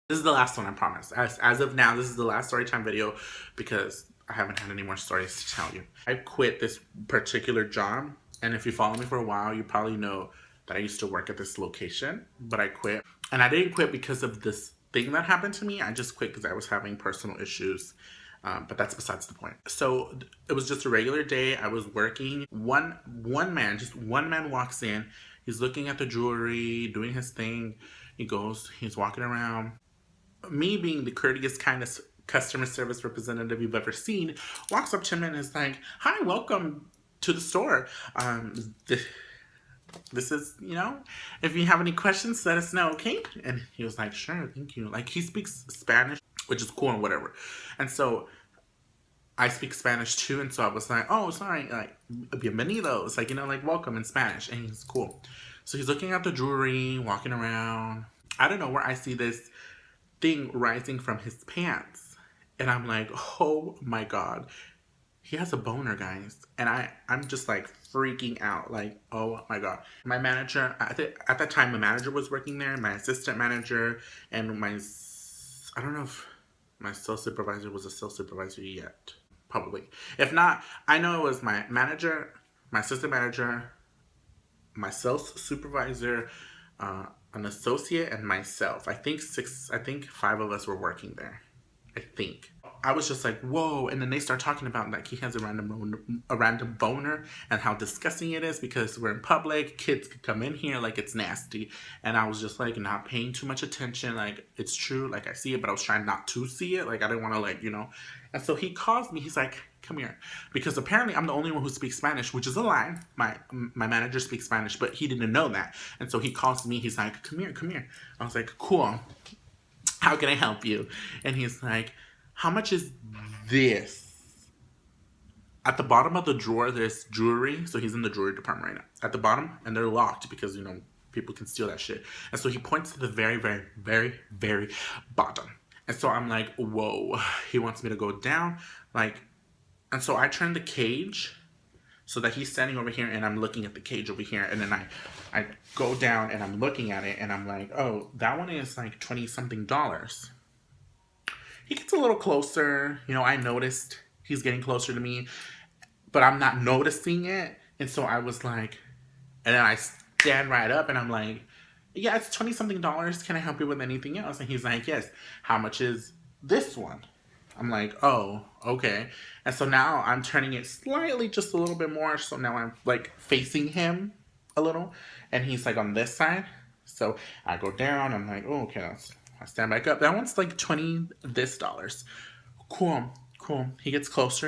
This is the last one, I promise. As of now, this is the last story time video because I haven't had any more stories to tell you. I quit this particular job, and if you follow me for a while, you probably know that I used to work at this location, but I quit. And I didn't quit because of this thing that happened to me. I just quit because I was having personal issues. But that's besides the point. So it was just a regular day. I was working. One man walks in. He's looking at the jewelry, doing his thing. He's walking around. Me being the courteous kind of customer service representative you've ever seen, walks up to him and is like, "Hi, welcome to the store. This is, if you have any questions, let us know, okay?" And he was like, "Sure, thank you." Like, he speaks Spanish, which is cool and whatever. And so I speak Spanish too, and so I was like, "Oh, sorry, like, bienvenidos," like, like, welcome in Spanish. And he's cool. So he's looking at the jewelry, walking around. I don't know where I see this thing rising from his pants, and I'm like, oh my god, he has a boner, guys. And I'm just like freaking out, like, oh my god. My manager, at that time, my manager was working there, my assistant manager, and I don't know if my sales supervisor was a sales supervisor yet. Probably. If not, I know it was my manager, my assistant manager, my sales supervisor, an associate, and myself. I think 5 of us were working there. I think. I was just like, whoa. And then they start talking about like he has a random boner and how disgusting it is because we're in public, kids could come in here, like it's nasty. And I was just like not paying too much attention. Like, it's true, like I see it, but I was trying not to see it. Like, I didn't want to, like, And so he calls me, he's like, "Come here." Because apparently I'm the only one who speaks Spanish, which is a lie. My manager speaks Spanish, but he didn't know that. And so he calls me, he's like, "Come here, come here." I was like, "Cool. How can I help you?" And he's like, "How much is this?" At the bottom of the drawer, there's jewelry. So he's in the jewelry department right now. At the bottom, and they're locked because, people can steal that shit. And so he points to the very, very, very, very bottom. And so I'm like, whoa, he wants me to go down. Like, and so I turn the cage so that he's standing over here and I'm looking at the cage over here. And then I go down and I'm looking at it and I'm like, oh, that one is like $20-something. He gets a little closer. I noticed he's getting closer to me, but I'm not noticing it. And so I was like, and then I stand right up and I'm like, "Yeah, it's $20-something. Can I help you with anything else?" And he's like, "Yes. How much is this one?" I'm like, "Oh, okay." And so now I'm turning it slightly, just a little bit more. So now I'm like facing him a little, and he's like on this side. So I go down. I'm like, "Oh, okay." I stand back up. That one's like $20 this dollars. Cool. He gets closer.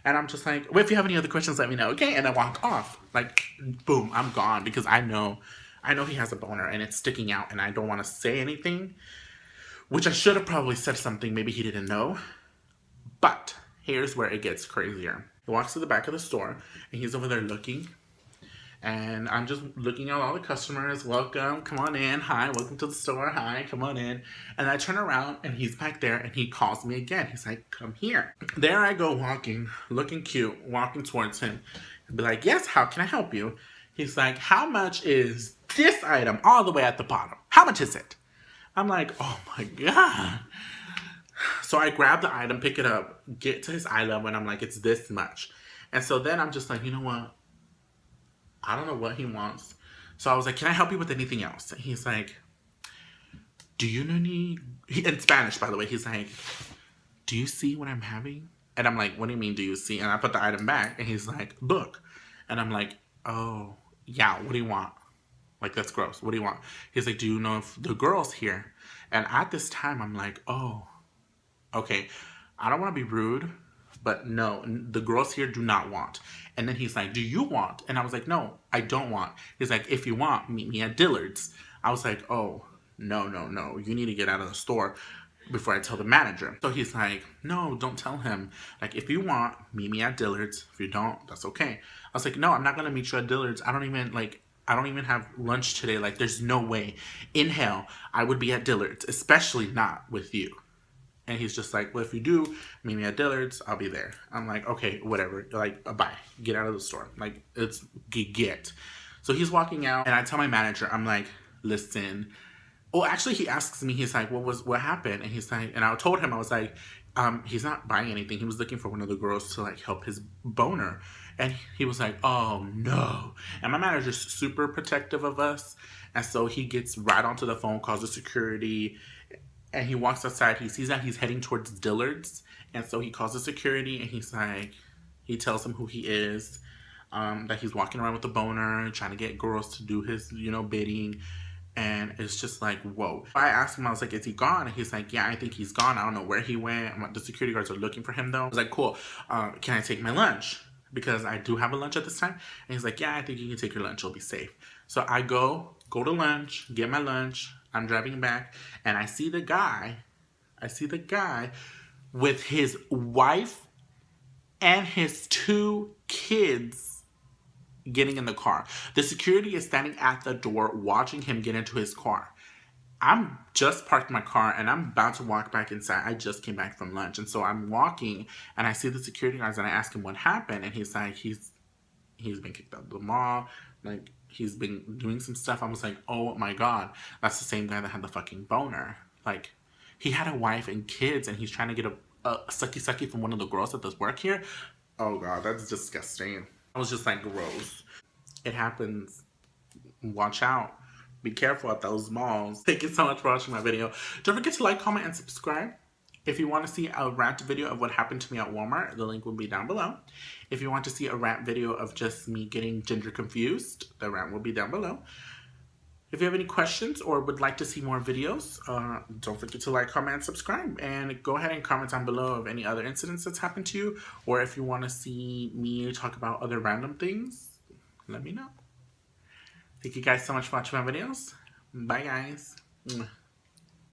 And I'm just like, "Well, if you have any other questions, let me know, okay?" And I walk off. Like, boom, I'm gone because I know he has a boner and it's sticking out and I don't want to say anything, which I should have probably said something. Maybe he didn't know. But here's where it gets crazier. He walks to the back of the store and he's over there looking. And I'm just looking at all the customers. "Welcome, come on in. Hi, welcome to the store. Hi, come on in." And I turn around and he's back there and he calls me again. He's like, "Come here." There I go walking, looking cute, walking towards him. I'd be like, "Yes, how can I help you?" He's like, "How much is this item all the way at the bottom? How much is it?" I'm like, oh my god. So I grab the item, pick it up, get to his eye level, and I'm like, "It's this much." And so then I'm just like, you know what? I don't know what he wants. So I was like, "Can I help you with anything else?" And he's like, "Do you need..." In Spanish, by the way, he's like, "Do you see what I'm having?" And I'm like, "What do you mean, do you see?" And I put the item back, and he's like, "Look." And I'm like, "Oh, yeah, what do you want? Like, that's gross. What do you want?" He's like, "Do you know if the girl's here?" And at this time, I'm like, oh, okay. I don't want to be rude, but no, the girls here do not want. And then he's like, "Do you want?" And I was like, "No, I don't want." He's like, "If you want, meet me at Dillard's." I was like, oh, no. You need to get out of the store before I tell the manager. So he's like, "No, don't tell him. Like, if you want, meet me at Dillard's. If you don't, that's okay." I was like, "No, I'm not going to meet you at Dillard's. I don't even have lunch today. Like, there's no way in hell I would be at Dillard's, especially not with you." And he's just like, "Well, if you do, meet me at Dillard's, I'll be there." I'm like, "Okay, whatever. Like, bye. Get out of the store." Like, it's get. So he's walking out, and I tell my manager, I'm like, "Listen, Oh, actually, he asks me, he's like, what happened? And he's like, and I told him, I was like, he's not buying anything. He was looking for one of the girls to like help his boner. And he was like, oh no. And my manager's super protective of us. And so he gets right onto the phone, calls the security, and he walks outside. He sees that he's heading towards Dillard's. And so he calls the security and he's like, he tells him who he is, that he's walking around with a boner, trying to get girls to do his, bidding. And it's just like, whoa. I asked him, I was like, is he gone? And he's like, yeah, I think he's gone. I don't know where he went. The security guards are looking for him though. I was like, cool. Can I take my lunch? Because I do have a lunch at this time. And he's like, yeah, I think you can take your lunch. You'll be safe. So I go to lunch, get my lunch. I'm driving back and I see the guy with his wife and his 2 kids getting in the car. The security is standing at the door watching him get into his car. I'm just parked my car and I'm about to walk back inside. I just came back from lunch. And so I'm walking and I see the security guards and I ask him what happened. And he's like, he's been kicked out of the mall. Like, he's been doing some stuff. I was like, oh my God, that's the same guy that had the fucking boner. Like, he had a wife and kids and he's trying to get a sucky from one of the girls that does work here. Oh God, that's disgusting. I was just like, gross. It happens. Watch out. Be careful at those malls. Thank you so much for watching my video. Don't forget to like, comment, and subscribe. If you want to see a rant video of what happened to me at Walmart, the link will be down below. If you want to see a rant video of just me getting gender confused, the rant will be down below. If you have any questions or would like to see more videos, don't forget to like, comment, and subscribe. And go ahead and comment down below of any other incidents that's happened to you. Or if you want to see me talk about other random things, let me know. Thank you guys so much for watching my videos. Bye, guys.